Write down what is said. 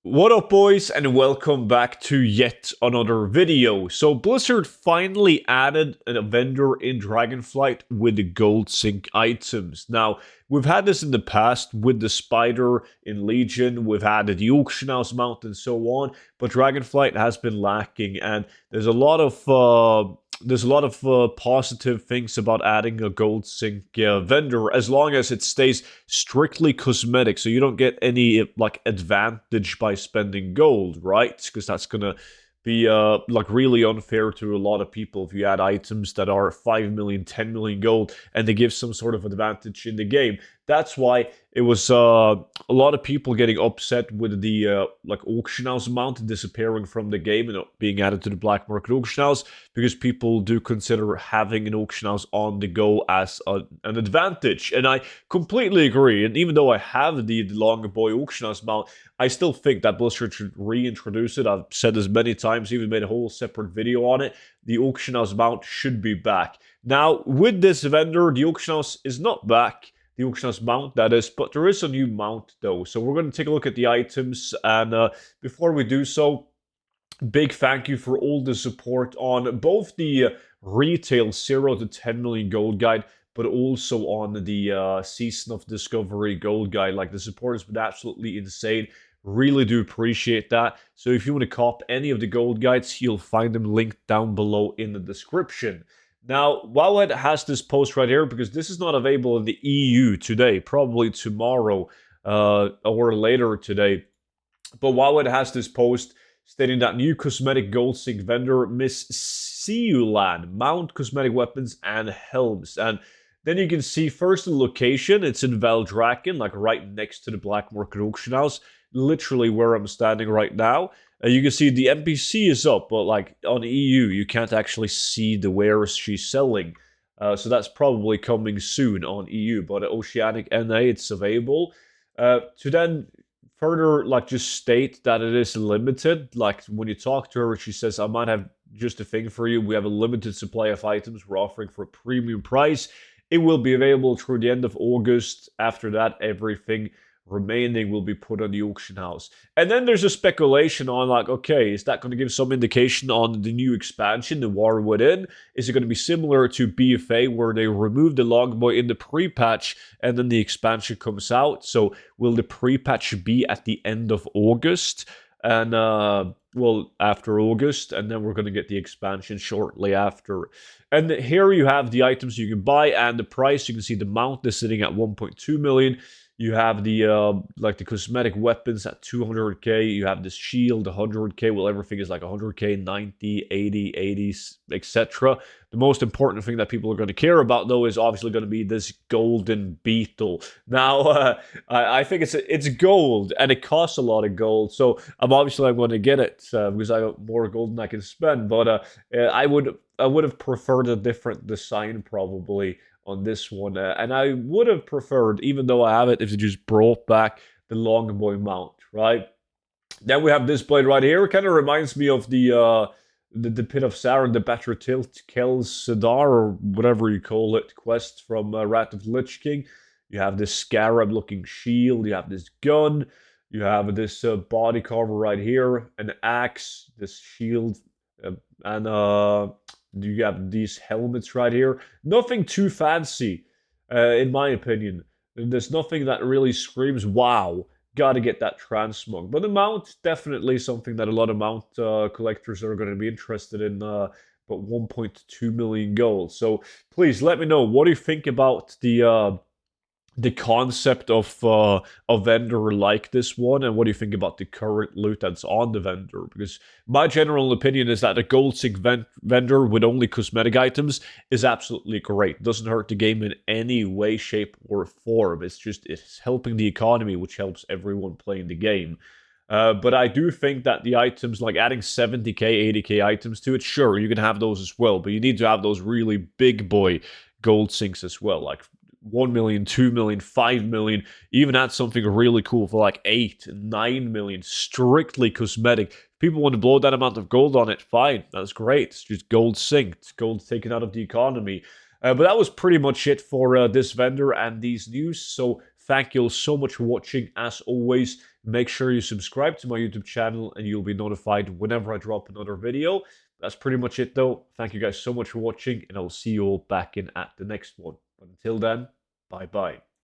What up, boys, and welcome back to yet another video. So Blizzard finally added a vendor in Dragonflight with the gold sync items. Now, we've had this in the past with the spider in Legion, we've had the auction house mount and so on, but Dragonflight has been lacking, and there's a lot of positive things about adding a gold sync vendor, as long as it stays strictly cosmetic, so you don't get any like advantage by spending gold, right? Because that's gonna be like really unfair to a lot of people if you add items that are 5 million, 10 million gold, and they give some sort of advantage in the game. That's why it was a lot of people getting upset with the like auction house mount disappearing from the game and being added to the black market auction house, because people do consider having an auction house on the go as an advantage. And I completely agree. And even though I have the Longer Boy auction house mount, I still think that Blizzard should reintroduce it. I've said this many times, even made a whole separate video on it. The auction house mount should be back. Now, with this vendor, the auction house is not back. The auction house mount, that is, but there is a new mount though. So we're going to take a look at the items, and before we do so, big thank you for all the support on both the retail 0 to 10 million gold guide, but also on the Season of Discovery gold guide. Like, the support has been absolutely insane. Really do appreciate that. So if you want to cop any of the gold guides, you'll find them linked down below in the description. Now, Wowhead has this post right here because this is not available in the EU today, probably tomorrow or later today. But Wowhead has this post stating that new cosmetic gold sync vendor Miss Siulan mount cosmetic weapons and helms. And then you can see first the location. It's in Valdrakken, like right next to the Black Market Auction House, literally where I'm standing right now. You can see the NPC is up, but like on EU, you can't actually see the wares she's selling. So that's probably coming soon on EU, but at Oceanic NA, it's available. To then further, like, just state that it is limited. Like, when you talk to her, she says, I might have just a thing for you. We have a limited supply of items we're offering for a premium price. It will be available through the end of August. After that, everything remaining will be put on the auction house. And then there's a speculation on, like, okay, is that going to give some indication on the new expansion, the War Within? Is it going to be similar to BFA, where they remove the Longboy in the pre-patch and then the expansion comes out? So will the pre-patch be at the end of August? And well, after August, and then we're going to get the expansion shortly after. And here you have the items you can buy and the price. You can see the mount is sitting at 1.2 million. You have the like the cosmetic weapons at 200k. You have this shield 100k. Well, everything is like 100k, 90, 80, 80s, etc. The most important thing that people are going to care about, though, is obviously going to be this golden beetle. Now, I think it's gold, and it costs a lot of gold. So I'm going to get it because I have more gold than I can spend. But I would have preferred a different design, probably, on this one, and I would have preferred, even though I have it, if they just brought back the Longboy mount, right? Then we have this blade right here. It kind of reminds me of the Pit of Sauron, the Batratilt Kel'Sadar, or whatever you call it, quest from Wrath of the Lich King. You have this scarab-looking shield. You have this gun. You have this body cover right here, an axe, this shield, and you have these helmets right here. Nothing too fancy, in my opinion. There's nothing that really screams, wow, gotta get that transmog. But the mount, definitely something that a lot of mount collectors are going to be interested in, but 1.2 million gold. So please let me know, what do you think about the concept of a vendor like this one, and what do you think about the current loot that's on the vendor? Because my general opinion is that a gold sync vendor with only cosmetic items is absolutely great. It doesn't hurt the game in any way, shape, or form. It's helping the economy, which helps everyone playing the game. But I do think that the items, like adding 70k, 80k items to it, sure, you can have those as well, but you need to have those really big boy gold syncs as well, like 1 million, 2 million, 5 million, even add something really cool for like 8, 9 million, strictly cosmetic. If people want to blow that amount of gold on it, fine, that's great. It's just gold synced, gold taken out of the economy. But that was pretty much it for this vendor and these news. So thank you all so much for watching. As always, Make sure you subscribe to my YouTube channel and you'll be notified whenever I drop another video. That's pretty much it though. Thank you guys so much for watching, and I will see you all back in at the next one. But until then, bye bye.